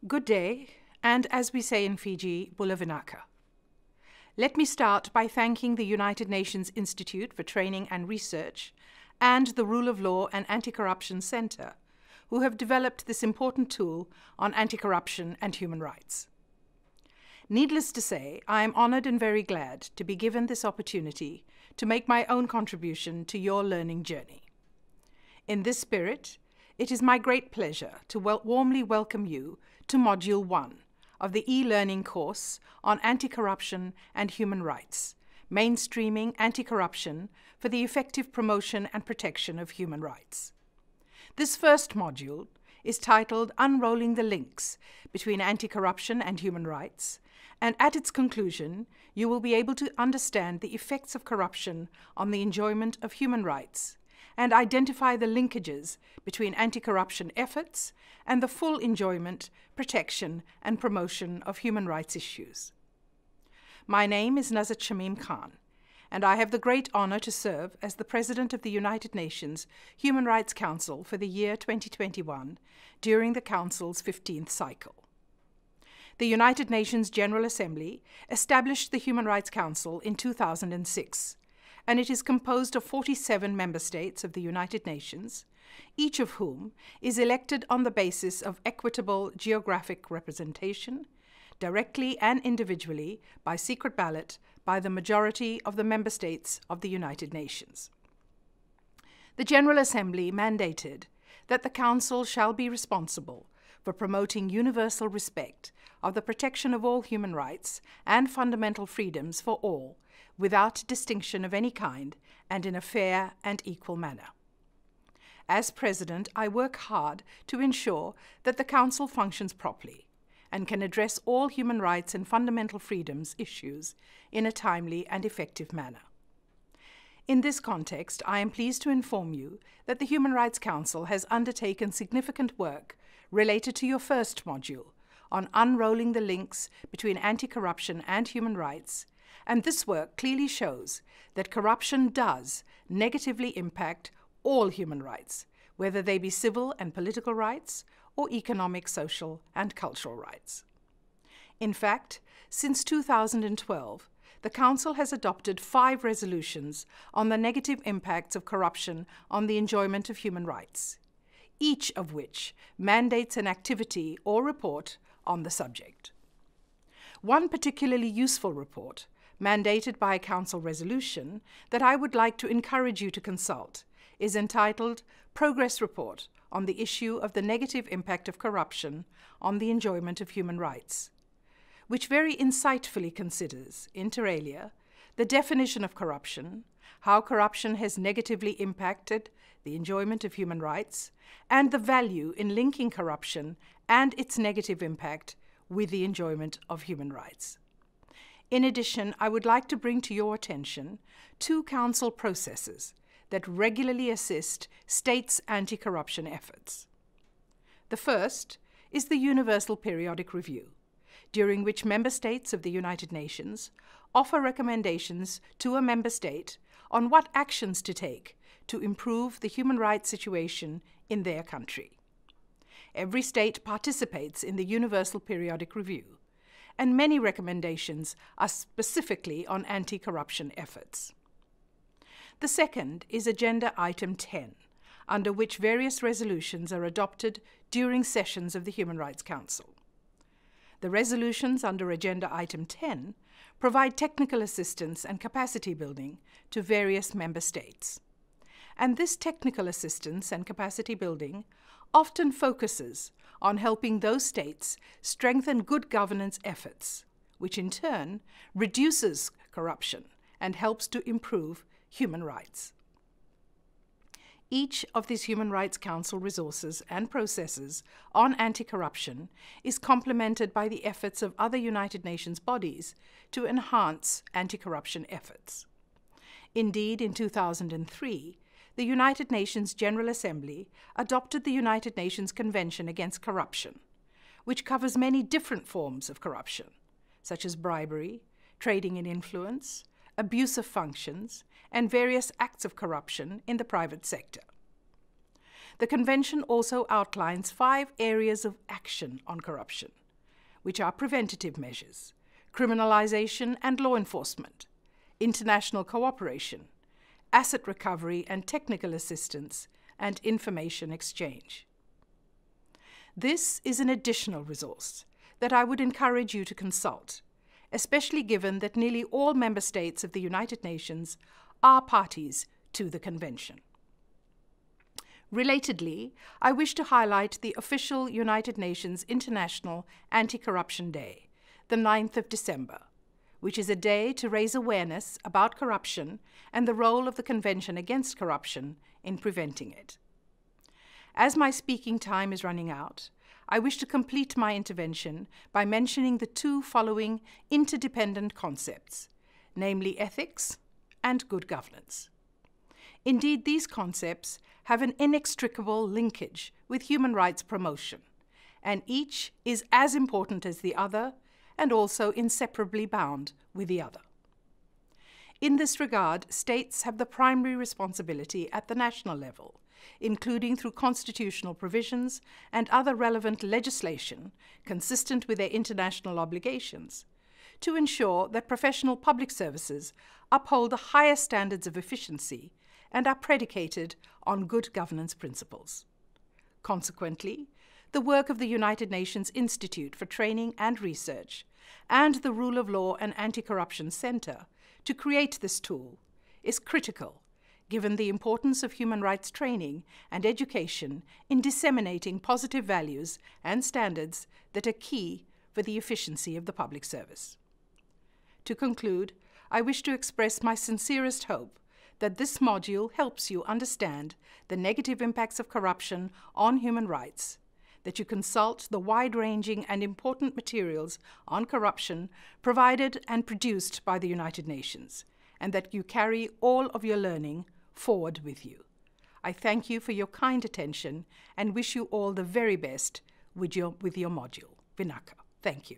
Good day, and as we say in Fiji, Bula Vinaka. Let me start by thanking the United Nations Institute for Training and Research and the Rule of Law and Anti-Corruption Center, who have developed this important tool on anti-corruption and human rights. Needless to say, I am honored and very glad to be given this opportunity to make my own contribution to your learning journey. In this spirit, it is my great pleasure to warmly welcome you to Module 1 of the e-learning course on anti-corruption and human rights, mainstreaming anti-corruption for the effective promotion and protection of human rights. This first module is titled Unrolling the Links Between Anti-Corruption and Human Rights, and at its conclusion, you will be able to understand the effects of corruption on the enjoyment of human rights and identify the linkages between anti-corruption efforts and the full enjoyment, protection, and promotion of human rights issues. My name is Nazhat Shameem Khan, and I have the great honor to serve as the President of the United Nations Human Rights Council for the year 2021 during the Council's 15th cycle. The United Nations General Assembly established the Human Rights Council in 2006, and it is composed of 47 member states of the United Nations, each of whom is elected on the basis of equitable geographic representation, directly and individually by secret ballot by the majority of the member states of the United Nations. The General Assembly mandated that the Council shall be responsible for promoting universal respect of the protection of all human rights and fundamental freedoms for all, without distinction of any kind and in a fair and equal manner. As President, I work hard to ensure that the Council functions properly and can address all human rights and fundamental freedoms issues in a timely and effective manner. In this context, I am pleased to inform you that the Human Rights Council has undertaken significant work related to your first module on unrolling the links between anti-corruption and human rights, and this work clearly shows that corruption does negatively impact all human rights, whether they be civil and political rights or economic, social, and cultural rights. In fact, since 2012, the Council has adopted 5 resolutions on the negative impacts of corruption on the enjoyment of human rights, each of which mandates an activity or report on the subject. One particularly useful report, mandated by a Council resolution, that I would like to encourage you to consult is entitled Progress Report on the Issue of the Negative Impact of Corruption on the Enjoyment of Human Rights, which very insightfully considers, inter alia, the definition of corruption, how corruption has negatively impacted the enjoyment of human rights, and the value in linking corruption and its negative impact with the enjoyment of human rights. In addition, I would like to bring to your attention 2 Council processes that regularly assist states' anti-corruption efforts. The first is the Universal Periodic Review, during which member states of the United Nations offer recommendations to a member state on what actions to take to improve the human rights situation in their country. Every state participates in the Universal Periodic Review, and many recommendations are specifically on anti-corruption efforts. The second is Agenda Item 10, under which various resolutions are adopted during sessions of the Human Rights Council. The resolutions under Agenda Item 10 provide technical assistance and capacity building to various member states. And this technical assistance and capacity building often focuses on helping those states strengthen good governance efforts, which in turn reduces corruption and helps to improve human rights. Each of these Human Rights Council resources and processes on anti-corruption is complemented by the efforts of other United Nations bodies to enhance anti-corruption efforts. Indeed, in 2003, the United Nations General Assembly adopted the United Nations Convention Against Corruption, which covers many different forms of corruption, such as bribery, trading in influence, abuse of functions, and various acts of corruption in the private sector. The Convention also outlines 5 areas of action on corruption, which are preventative measures, criminalization and law enforcement, international cooperation, asset recovery and technical assistance, and information exchange. This is an additional resource that I would encourage you to consult, especially given that nearly all member states of the United Nations are parties to the Convention. Relatedly, I wish to highlight the official United Nations International Anti-Corruption Day, the 9th of December, which is a day to raise awareness about corruption and the role of the Convention Against Corruption in preventing it. As my speaking time is running out, I wish to complete my intervention by mentioning the 2 following interdependent concepts, namely ethics and good governance. Indeed, these concepts have an inextricable linkage with human rights promotion, and each is as important as the other and also inseparably bound with the other. In this regard, states have the primary responsibility at the national level, including through constitutional provisions and other relevant legislation consistent with their international obligations, to ensure that professional public services uphold the highest standards of efficiency and are predicated on good governance principles. Consequently, the work of the United Nations Institute for Training and Research and the Rule of Law and Anti-Corruption Center to create this tool is critical, given the importance of human rights training and education in disseminating positive values and standards that are key for the efficiency of the public service. To conclude, I wish to express my sincerest hope that this module helps you understand the negative impacts of corruption on human rights, that you consult the wide-ranging and important materials on corruption provided and produced by the United Nations, and that you carry all of your learning forward with you. I thank you for your kind attention and wish you all the very best with your module. Vinaka. Thank you.